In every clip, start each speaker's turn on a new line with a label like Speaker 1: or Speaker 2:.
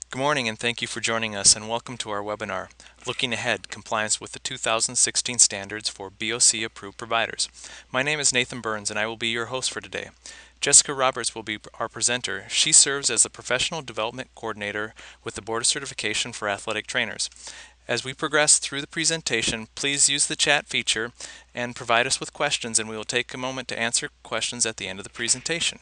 Speaker 1: Good morning and thank you for joining us and welcome to our webinar, Looking Ahead, Compliance with the 2016 Standards for BOC Approved Providers. My name is Nathan Burns and I will be your host for today. Jessica Roberts will be our presenter. She serves as the Professional Development Coordinator with the Board of Certification for Athletic Trainers. As we progress through the presentation, please use the chat feature and provide us with questions, and we will take a moment to answer questions at the end of the presentation.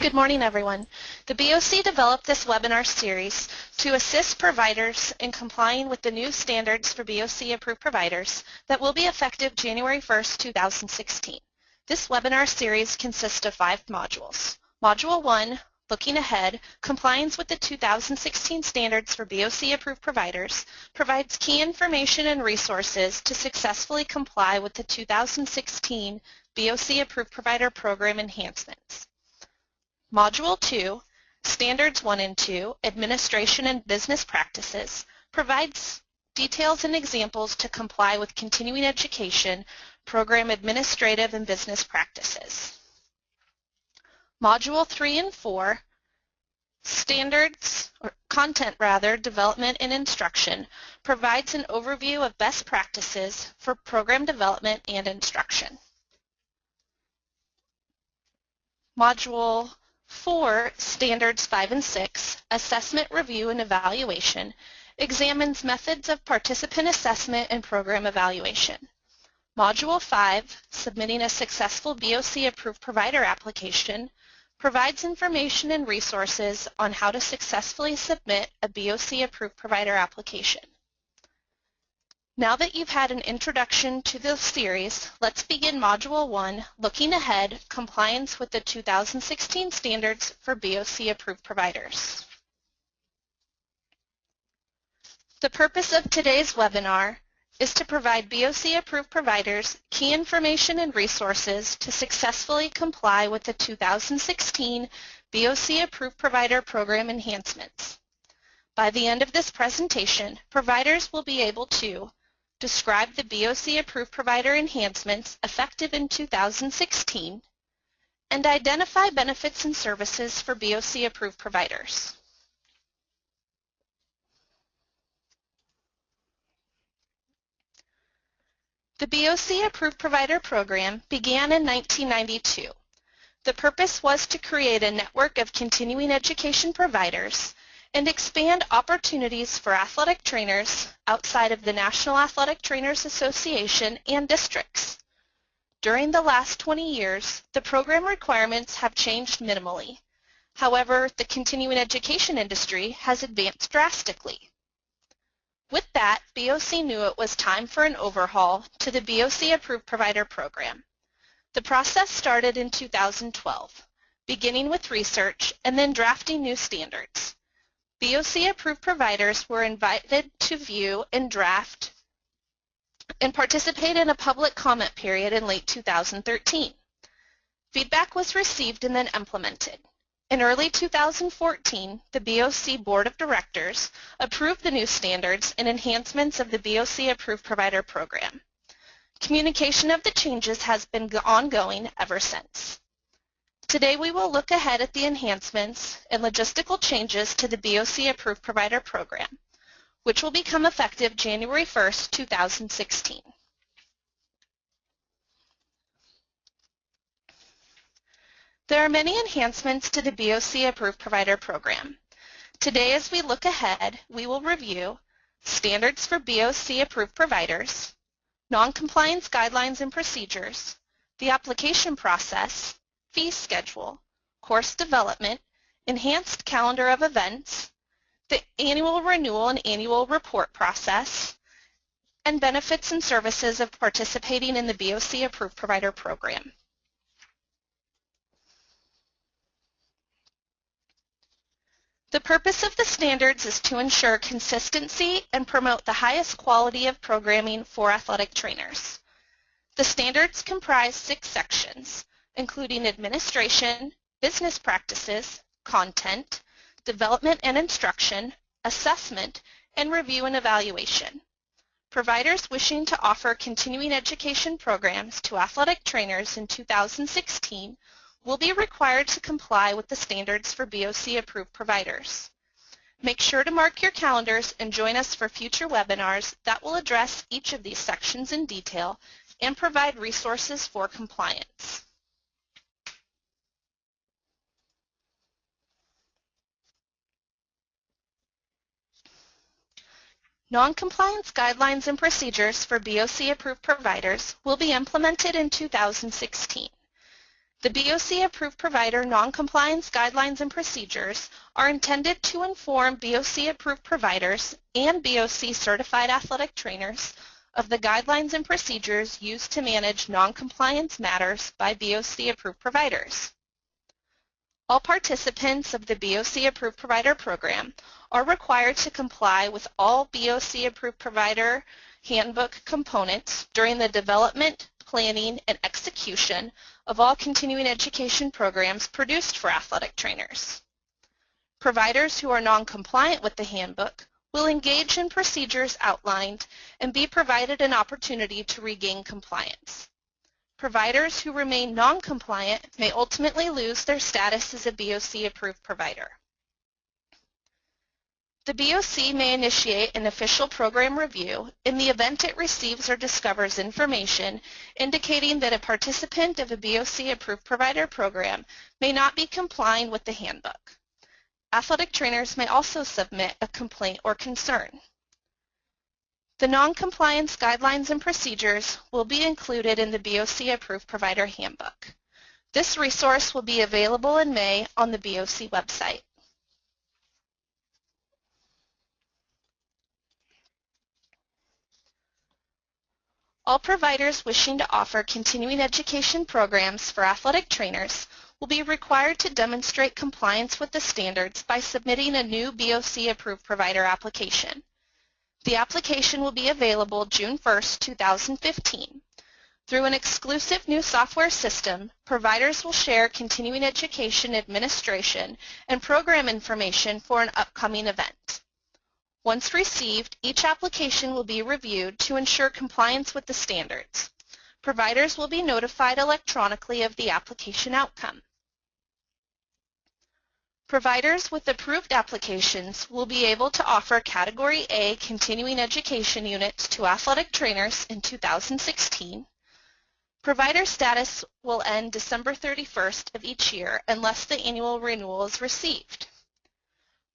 Speaker 2: Good morning, everyone. The BOC developed this webinar series to assist providers in complying with the new standards for BOC Approved Providers that will be effective January 1st, 2016. This webinar series consists of 5 modules. Module 1, Looking Ahead, Compliance with the 2016 Standards for BOC Approved Providers, provides key information and resources to successfully comply with the 2016 BOC Approved Provider Program enhancements. Module 2, Standards 1 and 2, Administration and Business Practices, provides details and examples to comply with continuing education, program administrative and business practices. Module 3 and 4, Content Development and Instruction, provides an overview of best practices for program development and instruction. Module 4, Standards 5 and 6, Assessment, Review, and Evaluation, examines methods of participant assessment and program evaluation. Module 5, Submitting a Successful BOC Approved Provider Application, provides information and resources on how to successfully submit a BOC Approved Provider application. Now that you've had an introduction to the series, let's begin Module 1, Looking Ahead, Compliance with the 2016 Standards for BOC Approved Providers. The purpose of today's webinar is to provide BOC Approved Providers key information and resources to successfully comply with the 2016 BOC Approved Provider Program enhancements. By the end of this presentation, providers will be able to describe the BOC Approved Provider enhancements effective in 2016, and identify benefits and services for BOC Approved Providers. The BOC Approved Provider Program began in 1992. The purpose was to create a network of continuing education providers and expand opportunities for athletic trainers outside of the National Athletic Trainers Association and districts. During the last 20 years, the program requirements have changed minimally. However, the continuing education industry has advanced drastically. With that, BOC knew it was time for an overhaul to the BOC Approved Provider Program. The process started in 2012, beginning with research and then drafting new standards. BOC Approved Providers were invited to view and draft and participate in a public comment period in late 2013. Feedback was received and then implemented. In early 2014, the BOC Board of Directors approved the new standards and enhancements of the BOC Approved Provider Program. Communication of the changes has been ongoing ever since. Today we will look ahead at the enhancements and logistical changes to the BOC Approved Provider Program, which will become effective January 1st, 2016. There are many enhancements to the BOC Approved Provider Program. Today, as we look ahead, we will review standards for BOC Approved Providers, non-compliance guidelines and procedures, the application process, fee schedule, course development, enhanced calendar of events, the annual renewal and annual report process, and benefits and services of participating in the BOC Approved Provider Program. The purpose of the standards is to ensure consistency and promote the highest quality of programming for athletic trainers. The standards comprise 6 sections, including administration, business practices, content, development and instruction, assessment, and review and evaluation. Providers wishing to offer continuing education programs to athletic trainers in 2016 will be required to comply with the standards for BOC Approved Providers. Make sure to mark your calendars and join us for future webinars that will address each of these sections in detail and provide resources for compliance. Non-compliance guidelines and procedures for BOC Approved Providers will be implemented in 2016. The BOC Approved Provider Non-Compliance Guidelines and Procedures are intended to inform BOC Approved Providers and BOC Certified Athletic Trainers of the guidelines and procedures used to manage non-compliance matters by BOC Approved Providers. All participants of the BOC Approved Provider Program are required to comply with all BOC Approved Provider Handbook components during the development, planning, and execution of all continuing education programs produced for athletic trainers. Providers who are non-compliant with the handbook will engage in procedures outlined and be provided an opportunity to regain compliance. Providers who remain non-compliant may ultimately lose their status as a BOC Approved Provider. The BOC may initiate an official program review in the event it receives or discovers information indicating that a participant of a BOC Approved Provider Program may not be complying with the handbook. Athletic trainers may also submit a complaint or concern. The non-compliance guidelines and procedures will be included in the BOC Approved Provider Handbook. This resource will be available in May on the BOC website. All providers wishing to offer continuing education programs for athletic trainers will be required to demonstrate compliance with the standards by submitting a new BOC Approved Provider application. The application will be available June 1, 2015. Through an exclusive new software system, providers will share continuing education administration and program information for an upcoming event. Once received, each application will be reviewed to ensure compliance with the standards. Providers will be notified electronically of the application outcome. Providers with approved applications will be able to offer Category A continuing education units to athletic trainers in 2016. Provider status will end December 31st of each year unless the annual renewal is received.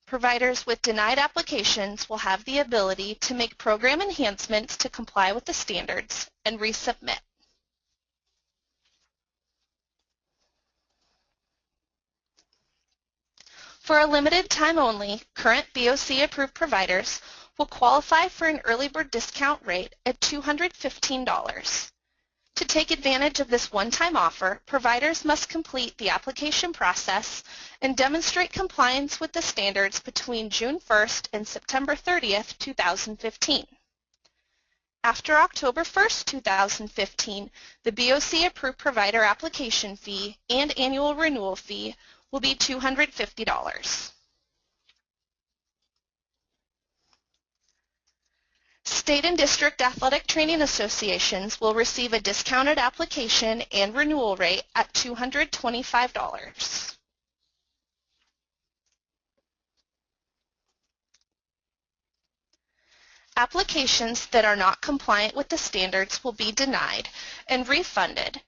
Speaker 2: Providers with denied applications will have the ability to make program enhancements to comply with the standards and resubmit. For a limited time only, current BOC Approved Providers will qualify for an early bird discount rate at $215. To take advantage of this one-time offer, providers must complete the application process and demonstrate compliance with the standards between June 1st and September 30th, 2015. After October 1st, 2015, the BOC Approved Provider application fee and annual renewal fee will be $250. State and district athletic training associations will receive a discounted application and renewal rate at $225. Applications that are not compliant with the standards will be denied and refunded,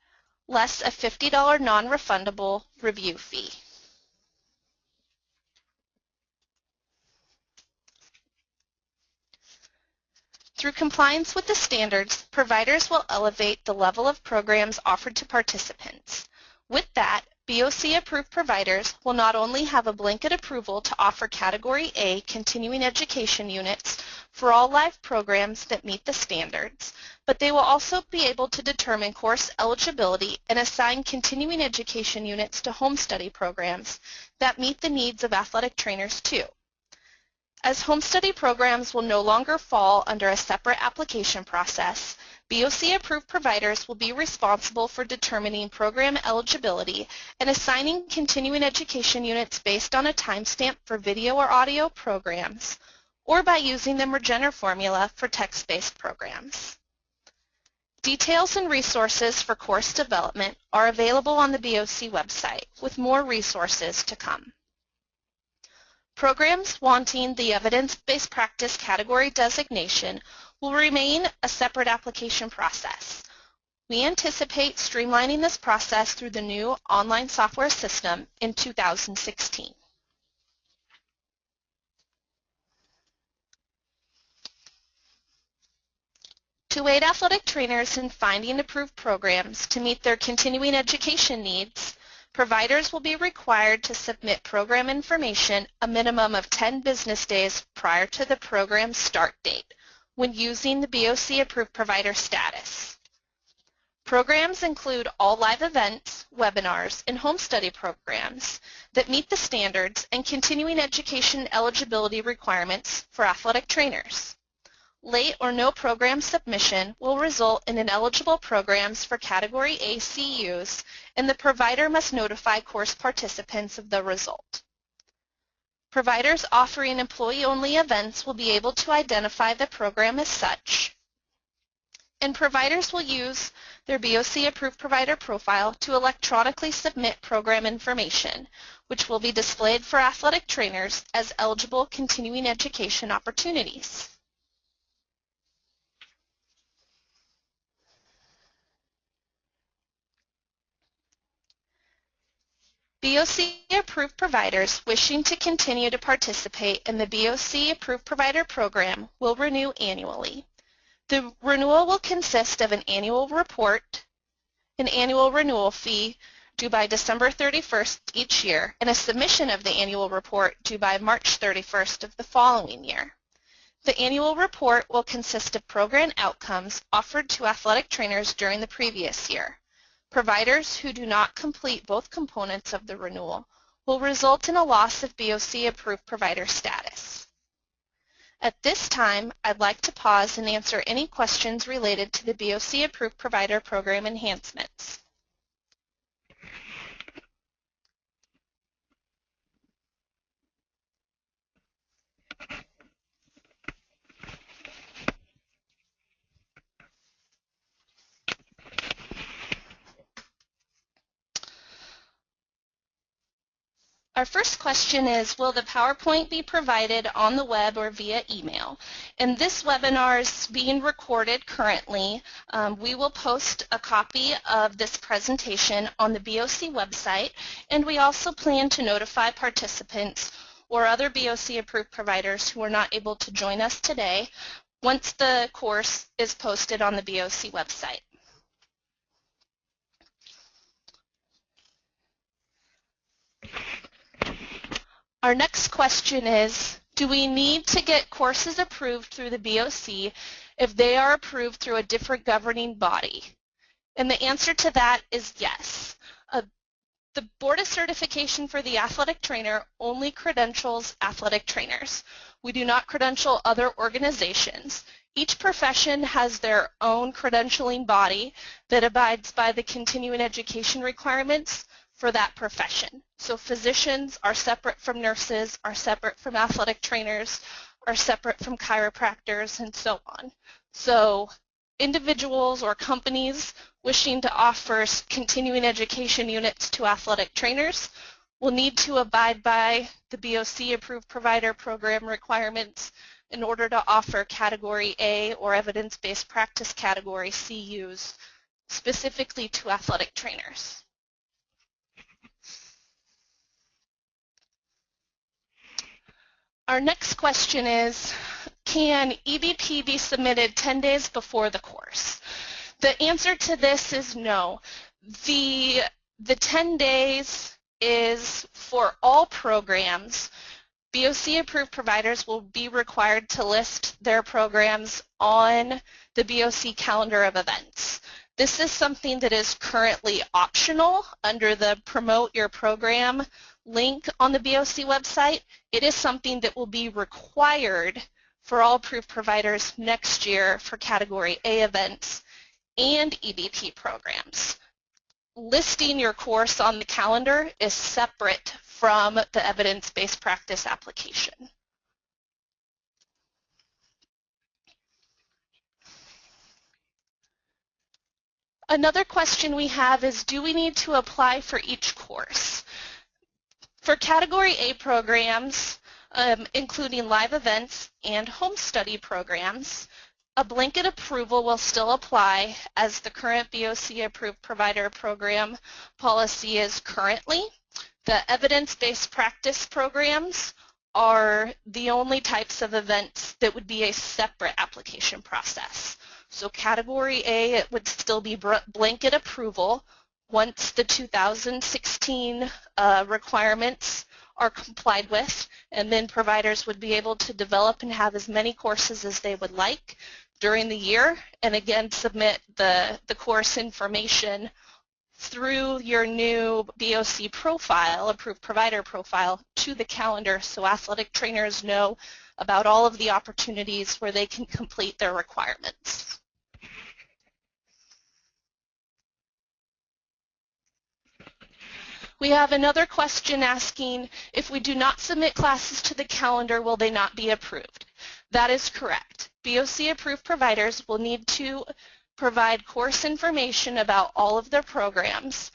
Speaker 2: less a $50 non-refundable review fee. Through compliance with the standards, providers will elevate the level of programs offered to participants. With that, BOC Approved Providers will not only have a blanket approval to offer Category A continuing education units for all live programs that meet the standards, but they will also be able to determine course eligibility and assign continuing education units to home study programs that meet the needs of athletic trainers too. As home study programs will no longer fall under a separate application process, BOC Approved Providers will be responsible for determining program eligibility and assigning continuing education units based on a timestamp for video or audio programs, or by using the Mergenner formula for text-based programs. Details and resources for course development are available on the BOC website, with more resources to come. Programs wanting the evidence-based practice category designation will remain a separate application process. We anticipate streamlining this process through the new online software system in 2016. To aid athletic trainers in finding approved programs to meet their continuing education needs, providers will be required to submit program information a minimum of 10 business days prior to the program's start date when using the BOC Approved Provider status. Programs include all live events, webinars, and home study programs that meet the standards and continuing education eligibility requirements for athletic trainers. Late or no program submission will result in ineligible programs for Category A CUs, and the provider must notify course participants of the result. Providers offering employee-only events will be able to identify the program as such, and providers will use their BOC Approved Provider profile to electronically submit program information, which will be displayed for athletic trainers as eligible continuing education opportunities. BOC Approved Providers wishing to continue to participate in the BOC Approved Provider Program will renew annually. The renewal will consist of an annual report, an annual renewal fee due by December 31st each year, and a submission of the annual report due by March 31st of the following year. The annual report will consist of program outcomes offered to athletic trainers during the previous year. Providers who do not complete both components of the renewal will result in a loss of BOC Approved Provider status. At this time, I'd like to pause and answer any questions related to the BOC Approved Provider Program enhancements. Our first question is, will the PowerPoint be provided on the web or via email? And this webinar is being recorded currently. We will post a copy of this presentation on the BOC website, and we also plan to notify participants or other BOC approved providers who are not able to join us today once the course is posted on the BOC website. Our next question is, do we need to get courses approved through the BOC if they are approved through a different governing body? And the answer to that is yes. The Board of Certification for the Athletic Trainer only credentials athletic trainers. We do not credential other organizations. Each profession has their own credentialing body that abides by the continuing education requirements for that profession. So physicians are separate from nurses, are separate from athletic trainers, are separate from chiropractors, and so on. So individuals or companies wishing to offer continuing education units to athletic trainers will need to abide by the BOC Approved Provider Program requirements in order to offer Category A or Evidence-Based Practice Category CUs specifically to athletic trainers. Our next question is, can EBP be submitted 10 days before the course? The answer to this is no. The 10 days is for all programs. BOC approved providers will be required to list their programs on the BOC calendar of events. This is something that is currently optional under the Promote Your Program link on the BOC website. It is something that will be required for all approved providers next year for Category A events and EBP programs. Listing your course on the calendar is separate from the evidence-based practice application. Another question we have is, do we need to apply for each course? For Category A programs, including live events and home study programs. A blanket approval will still apply as the current BOC Approved Provider Program policy is currently. The evidence-based practice programs are the only types of events that would be a separate application process. So Category A, it would still be blanket approval once the 2016 requirements are complied with, and then providers would be able to develop and have as many courses as they would like during the year, and again submit the course information through your new BOC profile, Approved Provider Profile, to the calendar so athletic trainers know about all of the opportunities where they can complete their requirements. We have another question asking, if we do not submit classes to the calendar, will they not be approved? That is correct. BOC Approved Providers will need to provide course information about all of their programs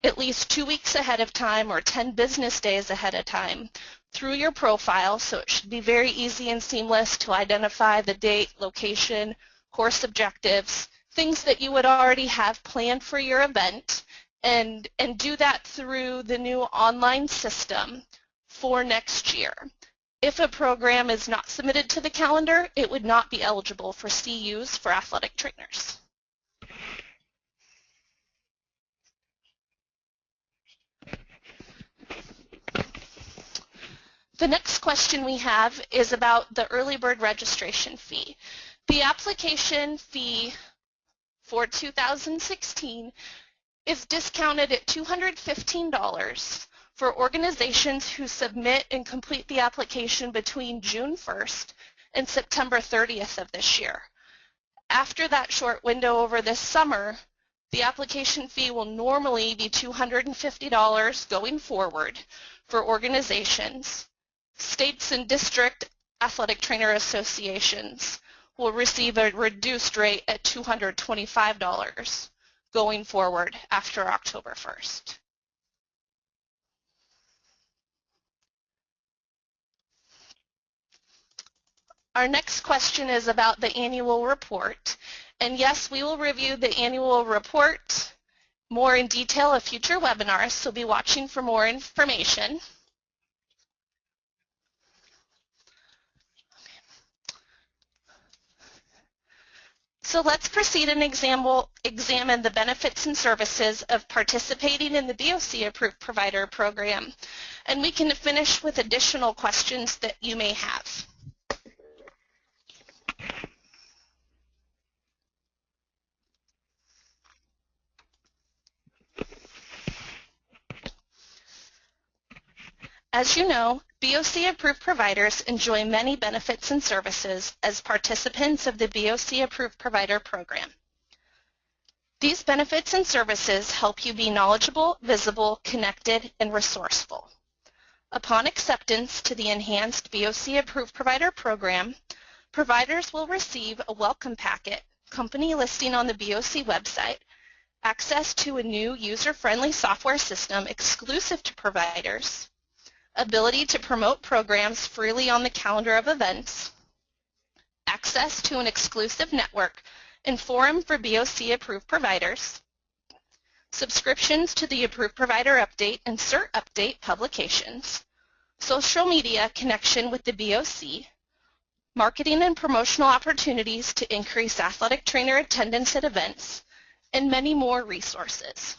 Speaker 2: at least 2 weeks ahead of time or 10 business days ahead of time through your profile, so it should be very easy and seamless to identify the date, location, course objectives, things that you would already have planned for your event, and do that through the new online system for next year. If a program is not submitted to the calendar, it would not be eligible for CUs for athletic trainers. The next question we have is about the early bird registration fee. The application fee for 2016 is discounted at $215 for organizations who submit and complete the application between June 1st and September 30th of this year. After that short window over this summer, the application fee will normally be $250 going forward for organizations. States and district athletic trainer associations will receive a reduced rate at $225 going forward after October 1st. Our next question is about the annual report. And yes, we will review the annual report more in detail at future webinars, so be watching for more information. So let's proceed and examine the benefits and services of participating in the BOC Approved Provider Program. And we can finish with additional questions that you may have. As you know, BOC Approved Providers enjoy many benefits and services as participants of the BOC Approved Provider Program. These benefits and services help you be knowledgeable, visible, connected, and resourceful. Upon acceptance to the enhanced BOC Approved Provider Program, providers will receive a welcome packet, company listing on the BOC website, access to a new user-friendly software system exclusive to providers, ability to promote programs freely on the calendar of events, access to an exclusive network and forum for BOC Approved Providers, subscriptions to the Approved Provider Update and CERT Update publications, social media connection with the BOC, marketing and promotional opportunities to increase athletic trainer attendance at events, and many more resources.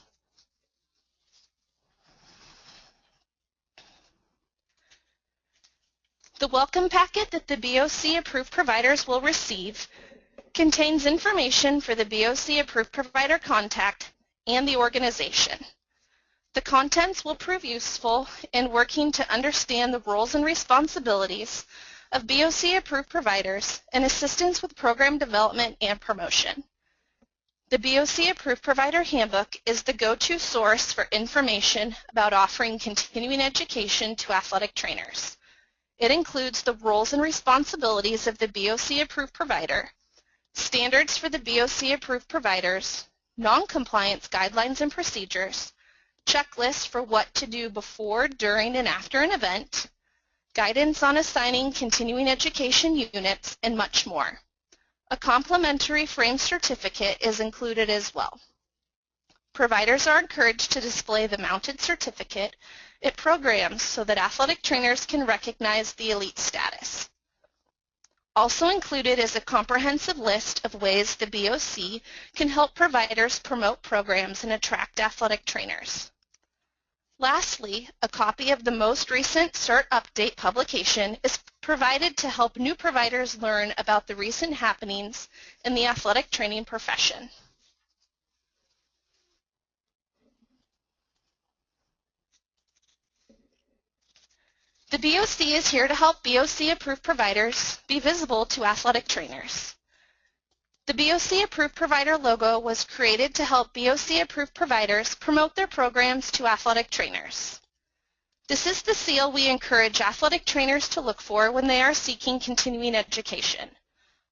Speaker 2: The welcome packet that the BOC Approved Providers will receive contains information for the BOC Approved Provider contact and the organization. The contents will prove useful in working to understand the roles and responsibilities of BOC Approved Providers and assistance with program development and promotion. The BOC Approved Provider Handbook is the go-to source for information about offering continuing education to athletic trainers. It includes the roles and responsibilities of the BOC Approved Provider, standards for the BOC Approved Providers, non-compliance guidelines and procedures, checklists for what to do before, during, and after an event, guidance on assigning continuing education units, and much more. A complimentary framed certificate is included as well. Providers are encouraged to display the mounted certificate at programs so that athletic trainers can recognize the elite status. Also included is a comprehensive list of ways the BOC can help providers promote programs and attract athletic trainers. Lastly, a copy of the most recent CERT Update publication is provided to help new providers learn about the recent happenings in the athletic training profession. The BOC is here to help BOC Approved Providers be visible to athletic trainers. The BOC Approved Provider logo was created to help BOC Approved Providers promote their programs to athletic trainers. This is the seal we encourage athletic trainers to look for when they are seeking continuing education.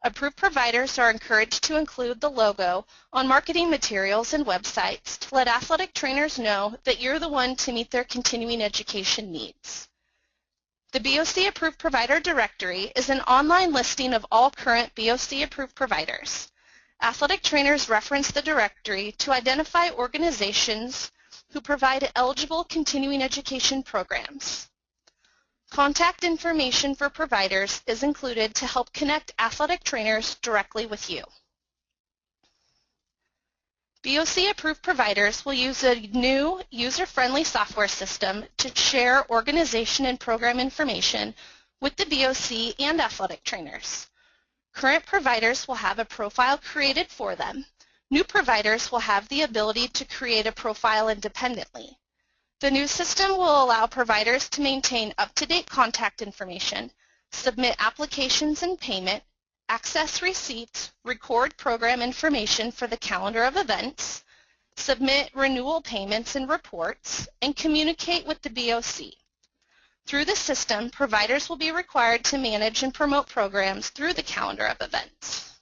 Speaker 2: Approved providers are encouraged to include the logo on marketing materials and websites to let athletic trainers know that you're the one to meet their continuing education needs. The BOC Approved Provider Directory is an online listing of all current BOC Approved Providers. Athletic trainers reference the directory to identify organizations who provide eligible continuing education programs. Contact information for providers is included to help connect athletic trainers directly with you. BOC Approved Providers will use a new user-friendly software system to share organization and program information with the BOC and athletic trainers. Current providers will have a profile created for them. New providers will have the ability to create a profile independently. The new system will allow providers to maintain up-to-date contact information, submit applications and payment, access receipts, record program information for the calendar of events, submit renewal payments and reports, and communicate with the BOC. Through the system, providers will be required to manage and promote programs through the calendar of events.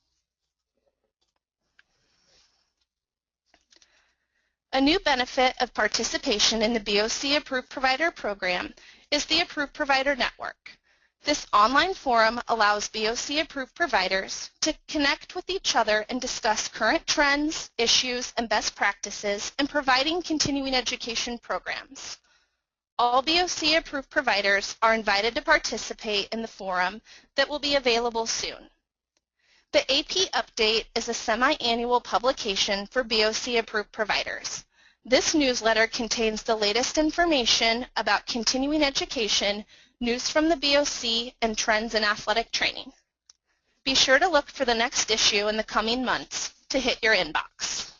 Speaker 2: A new benefit of participation in the BOC Approved Provider Program is the Approved Provider Network. This online forum allows BOC Approved Providers to connect with each other and discuss current trends, issues, and best practices in providing continuing education programs. All BOC Approved Providers are invited to participate in the forum that will be available soon. The AP Update is a semi-annual publication for BOC Approved Providers. This newsletter contains the latest information about continuing education, news from the BOC, and trends in athletic training. Be sure to look for the next issue in the coming months to hit your inbox.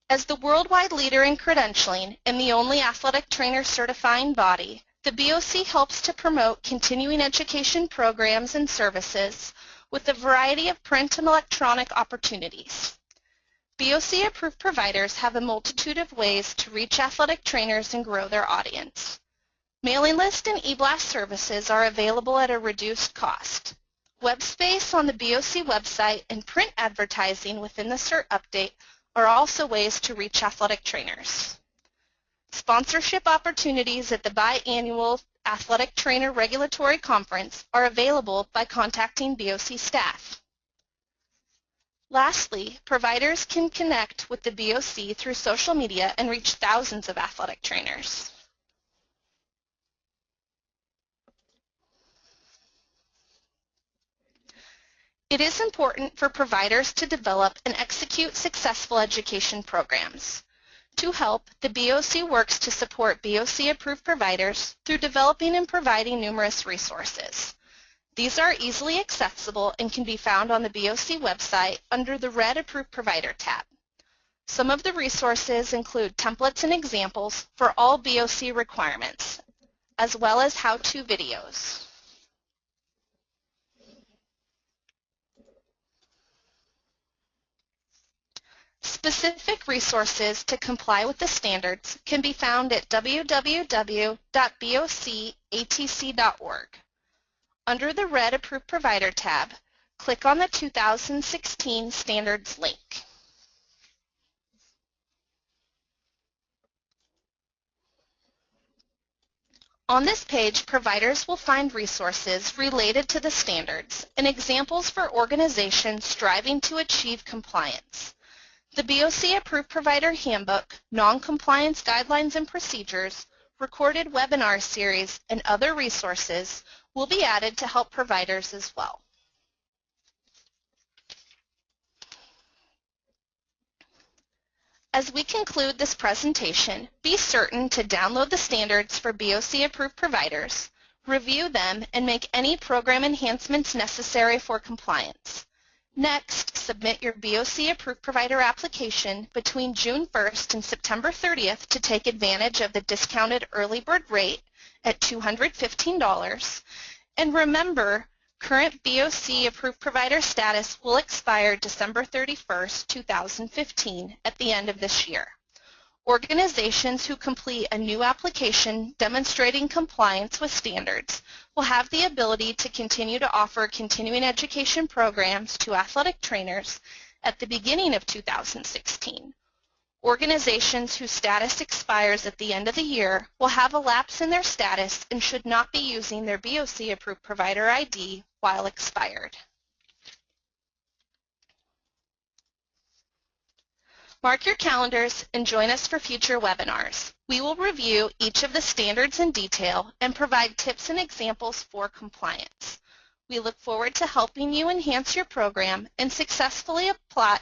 Speaker 2: As the worldwide leader in credentialing and the only athletic trainer certifying body, the BOC helps to promote continuing education programs and services with a variety of print and electronic opportunities. BOC Approved Providers have a multitude of ways to reach athletic trainers and grow their audience. Mailing list and e-blast services are available at a reduced cost. Web space on the BOC website and print advertising within the CERT Update are also ways to reach athletic trainers. Sponsorship opportunities at the biannual Athletic Trainer Regulatory Conference are available by contacting BOC staff. Lastly, providers can connect with the BOC through social media and reach thousands of athletic trainers. It is important for providers to develop and execute successful education programs. To help, the BOC works to support BOC Approved Providers through developing and providing numerous resources. These are easily accessible and can be found on the BOC website under the Red Approved Provider tab. Some of the resources include templates and examples for all BOC requirements, as well as how-to videos. Specific resources to comply with the standards can be found at www.bocatc.org. Under the Red Approved Provider tab, click on the 2016 Standards link. On this page, providers will find resources related to the standards and examples for organizations striving to achieve compliance. The BOC Approved Provider Handbook, Non-Compliance Guidelines and Procedures, recorded webinar series, and other resources will be added to help providers as well. As we conclude this presentation, be certain to download the standards for BOC Approved Providers, review them, and make any program enhancements necessary for compliance. Next, submit your BOC Approved Provider application between June 1st and September 30th to take advantage of the discounted early bird rate at $215. And remember, current BOC Approved Provider status will expire December 31st, 2015 at the end of this year. Organizations who complete a new application demonstrating compliance with standards will have the ability to continue to offer continuing education programs to athletic trainers at the beginning of 2016. Organizations whose status expires at the end of the year will have a lapse in their status and should not be using their BOC Approved Provider ID while expired. Mark your calendars and join us for future webinars. We will review each of the standards in detail and provide tips and examples for compliance. We look forward to helping you enhance your program and successfully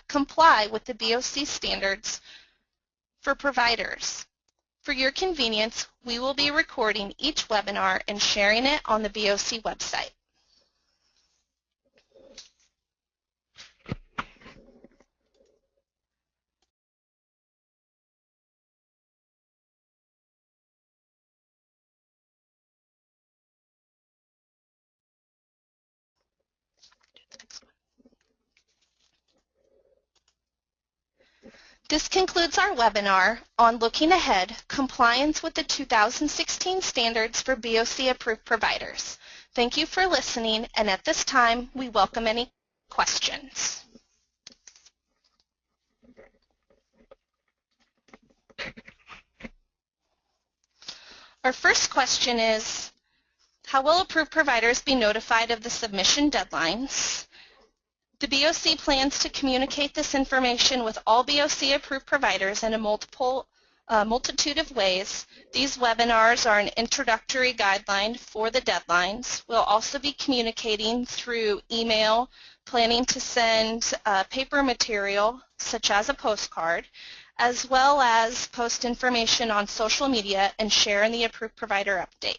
Speaker 2: comply with the BOC standards for providers. For your convenience, we will be recording each webinar and sharing it on the BOC website. This concludes our webinar on looking ahead, compliance with the 2016 standards for BOC Approved Providers. Thank you for listening, and at this time, we welcome any questions. Our first question is, how will approved providers be notified of the submission deadlines? The BOC plans to communicate this information with all BOC approved providers in a multitude of ways. These webinars are an introductory guideline for the deadlines. We'll also be communicating through email, planning to send paper material such as a postcard, as well as post information on social media and share in the approved provider update.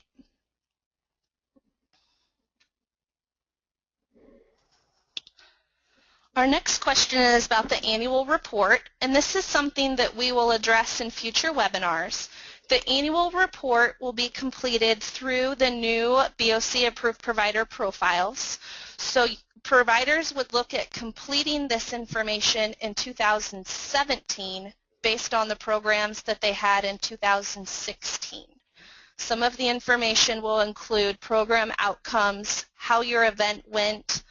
Speaker 2: Our next question is about the annual report, and this is something that we will address in future webinars. The annual report will be completed through the new BOC Approved Provider profiles. So providers would look at completing this information in 2017 based on the programs that they had in 2016. Some of the information will include program outcomes, how your event went,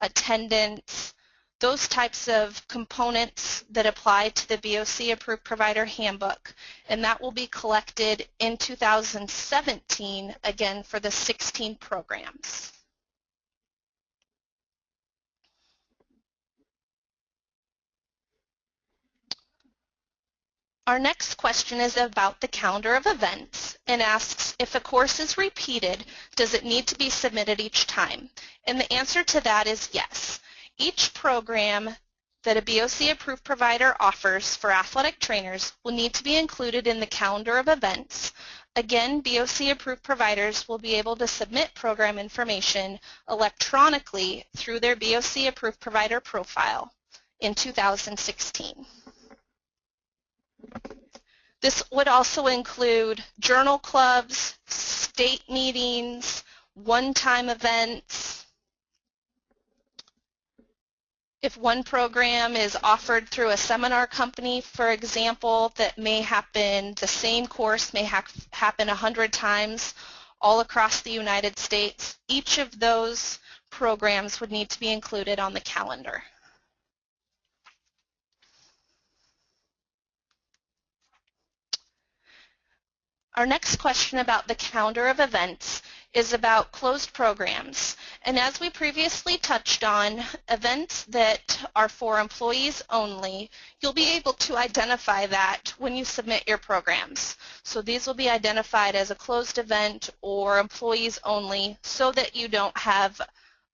Speaker 2: attendance, those types of components that apply to the BOC Approved Provider Handbook, and that will be collected in 2017, again, for the 16 programs. Our next question is about the calendar of events and asks, if a course is repeated, does it need to be submitted each time? And the answer to that is yes. Each program that a BOC Approved Provider offers for athletic trainers will need to be included in the calendar of events. Again, BOC Approved Providers will be able to submit program information electronically through their BOC Approved Provider profile in 2016. This would also include journal clubs, state meetings, one-time events. If one program is offered through a seminar company, for example, that may happen, the same course may happen 100 times all across the United States, each of those programs would need to be included on the calendar. Our next question about the calendar of events is about closed programs. And as we previously touched on, events that are for employees only, you'll be able to identify that when you submit your programs. So these will be identified as a closed event or employees only so that you don't have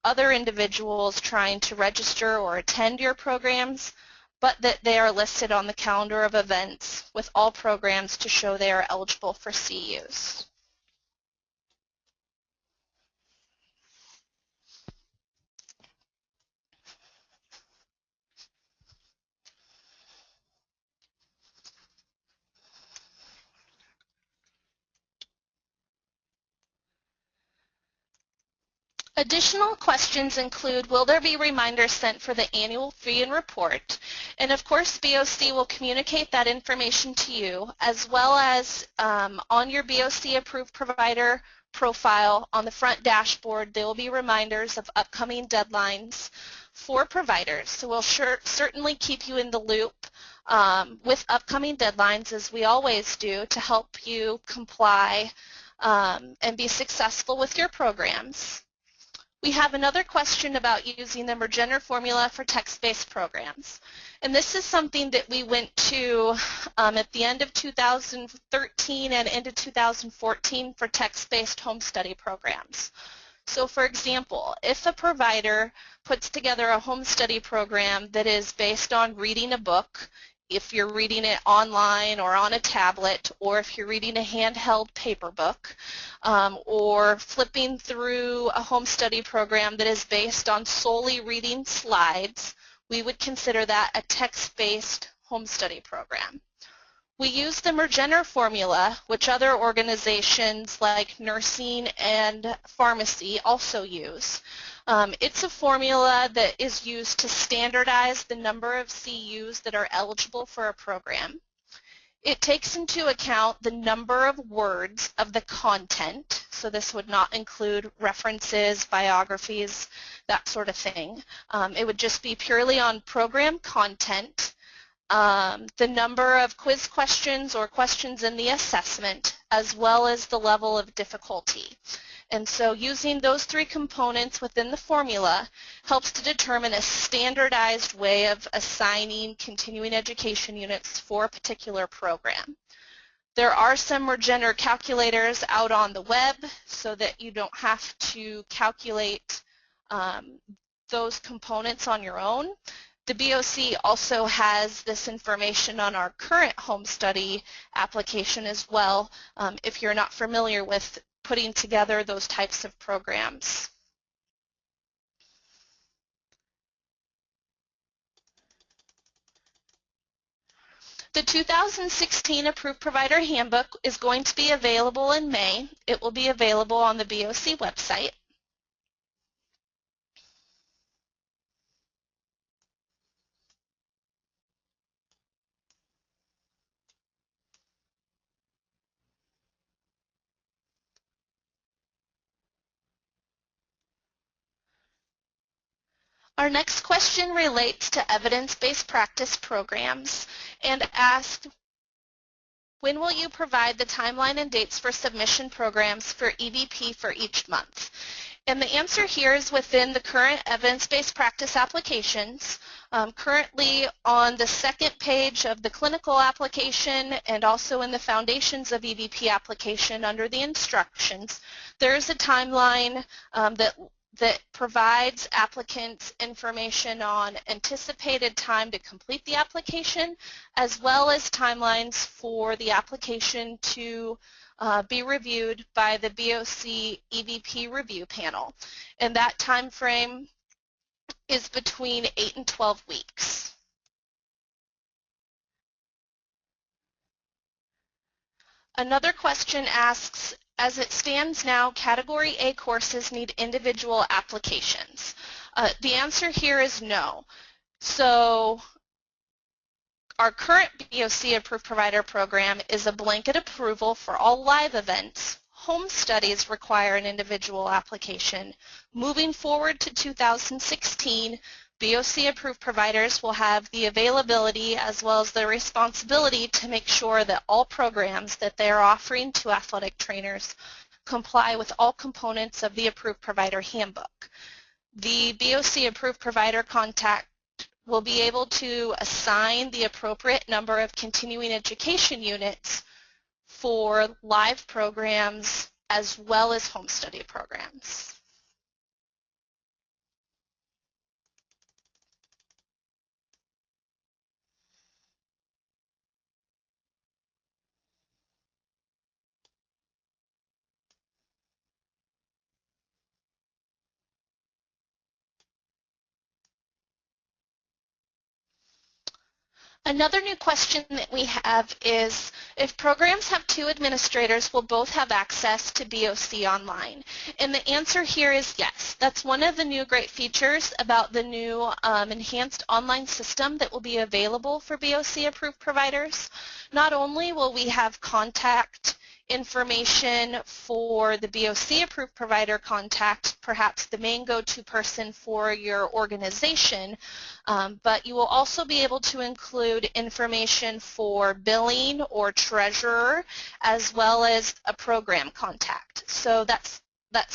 Speaker 2: other individuals trying to register or attend your programs, but that they are listed on the calendar of events with all programs to show they are eligible for CEUs. Additional questions include, will there be reminders sent for the annual fee and report? And of course, BOC will communicate that information to you, as well as on your BOC Approved Provider profile on the front dashboard, there will be reminders of upcoming deadlines for providers. So we'll certainly keep you in the loop with upcoming deadlines, as we always do, to help you comply and be successful with your programs. We have another question about using the Mergenner formula for text-based programs. And this is something that we went to at the end of 2013 and into 2014 for text-based home study programs. So for example, if a provider puts together a home study program that is based on reading a book, if you're reading it online or on a tablet, or if you're reading a handheld paper book, or flipping through a home study program that is based on solely reading slides, we would consider that a text-based home study program. We use the Mergenner formula, which other organizations like nursing and pharmacy also use. It's a formula that is used to standardize the number of CUs that are eligible for a program. It takes into account the number of words of the content, so this would not include references, biographies, that sort of thing. It would just be purely on program content, the number of quiz questions or questions in the assessment, as well as the level of difficulty. And so using those three components within the formula helps to determine a standardized way of assigning continuing education units for a particular program. There are some Mergenner calculators out on the web so that you don't have to calculate those components on your own. The BOC also has this information on our current home study application as well, if you're not familiar with putting together those types of programs. The 2016 Approved Provider Handbook is going to be available in May. It will be available on the BOC website. Our next question relates to evidence-based practice programs and asks, when will you provide the timeline and dates for submission programs for EVP for each month? And the answer here is within the current evidence-based practice applications. Currently on the second page of the clinical application and also in the foundations of EVP application under the instructions, there is a timeline that provides applicants information on anticipated time to complete the application, as well as timelines for the application to be reviewed by the BOC EVP review panel. And that time frame is between 8 and 12 weeks. Another question asks, as it stands now, Category A courses need individual applications. The answer here is no. So our current BOC Approved Provider Program is a blanket approval for all live events. Home studies require an individual application. Moving forward to 2016, BOC approved providers will have the availability as well as the responsibility to make sure that all programs that they are offering to athletic trainers comply with all components of the approved provider handbook. The BOC approved provider contact will be able to assign the appropriate number of continuing education units for live programs as well as home study programs. Another new question that we have is if programs have two administrators, will both have access to BOC Online? And the answer here is yes. That's one of the new great features about the new enhanced online system that will be available for BOC approved providers. Not only will we have contact information for the BOC approved provider contact, perhaps the main go-to person for your organization, but you will also be able to include information for billing or treasurer as well as a program contact. So that's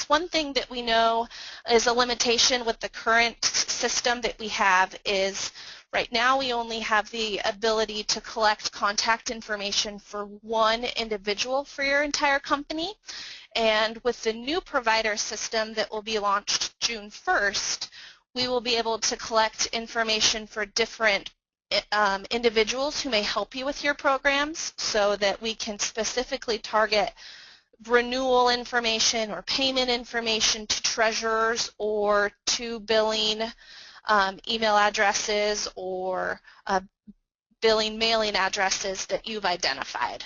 Speaker 2: one thing that we know is a limitation with the current system that we have is right now we only have the ability to collect contact information for one individual for your entire company. And with the new provider system that will be launched June 1st, we will be able to collect information for different individuals who may help you with your programs so that we can specifically target renewal information or payment information to treasurers or to billing email addresses or billing mailing addresses that you've identified.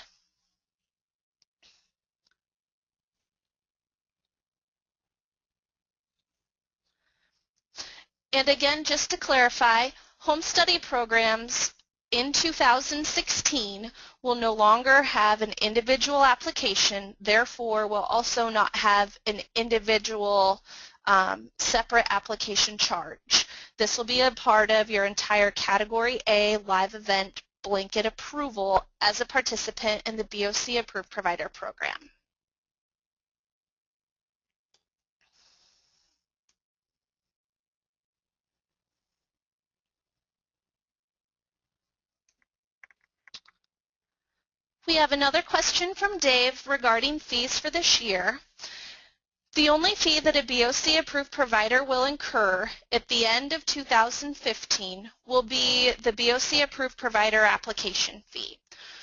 Speaker 2: And again, just to clarify, home study programs in 2016 will no longer have an individual application, therefore will also not have an individual separate application charge. This will be a part of your entire Category A live event blanket approval as a participant in the BOC Approved Provider Program. We have another question from Dave regarding fees for this year. The only fee that a BOC approved provider will incur at the end of 2015 will be the BOC approved provider application fee.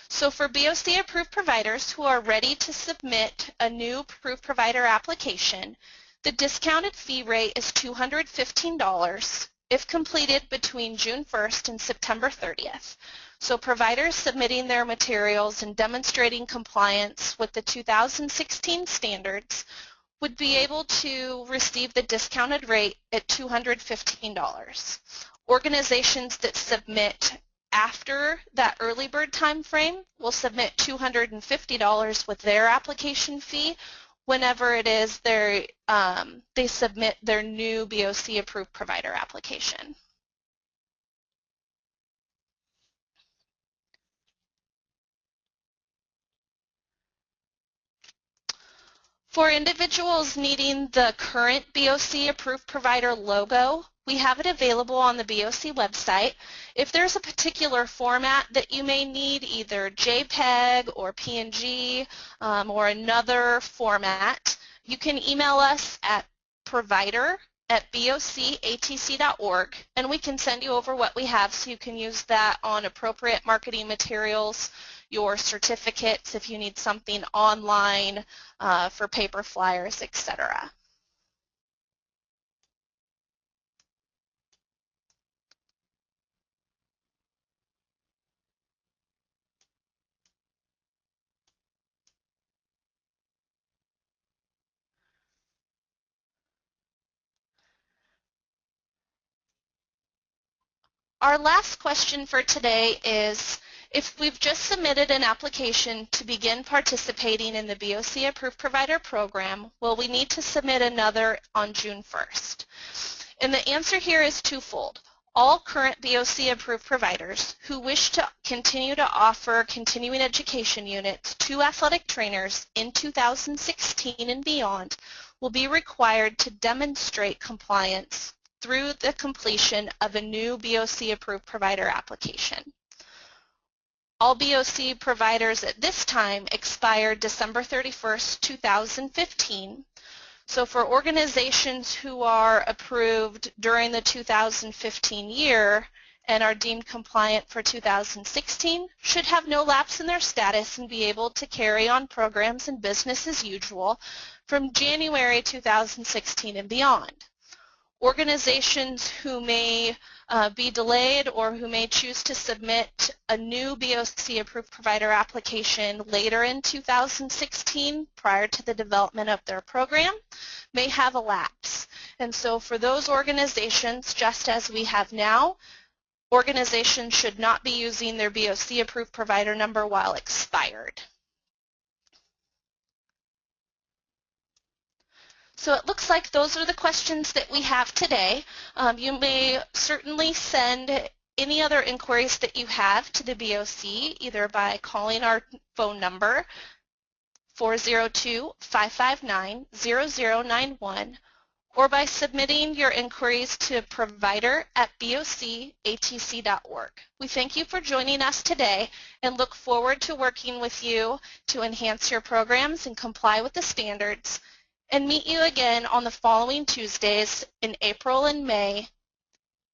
Speaker 2: So for BOC approved providers who are ready to submit a new approved provider application, the discounted fee rate is $215 if completed between June 1st and September 30th. So providers submitting their materials and demonstrating compliance with the 2016 standards would be able to receive the discounted rate at $215. Organizations that submit after that early bird time frame will submit $250 with their application fee whenever it is they submit their new BOC approved provider application. For individuals needing the current BOC approved provider logo, we have it available on the BOC website. If there's a particular format that you may need, either JPEG or PNG or another format, you can email us at provider@bocatc.org and we can send you over what we have so you can use that on appropriate marketing materials, your certificates if you need something online for paper flyers, etc. Our last question for today is, if we've just submitted an application to begin participating in the BOC Approved Provider Program, will we need to submit another on June 1st? And the answer here is twofold. All current BOC approved providers who wish to continue to offer continuing education units to athletic trainers in 2016 and beyond will be required to demonstrate compliance through the completion of a new BOC approved provider application. All BOC providers at this time expire December 31st, 2015. So for organizations who are approved during the 2015 year and are deemed compliant for 2016 should have no lapse in their status and be able to carry on programs and business as usual from January 2016 and beyond. Organizations who may be delayed or who may choose to submit a new BOC approved provider application later in 2016 prior to the development of their program may have a lapse. And so for those organizations, just as we have now, organizations should not be using their BOC approved provider number while expired. So it looks like those are the questions that we have today. You may certainly send any other inquiries that you have to the BOC either by calling our phone number 402-559-0091 or by submitting your inquiries to provider@bocatc.org. We thank you for joining us today and look forward to working with you to enhance your programs and comply with the standards, and meet you again on the following Tuesdays in April and May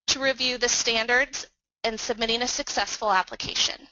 Speaker 2: to review the standards and submitting a successful application.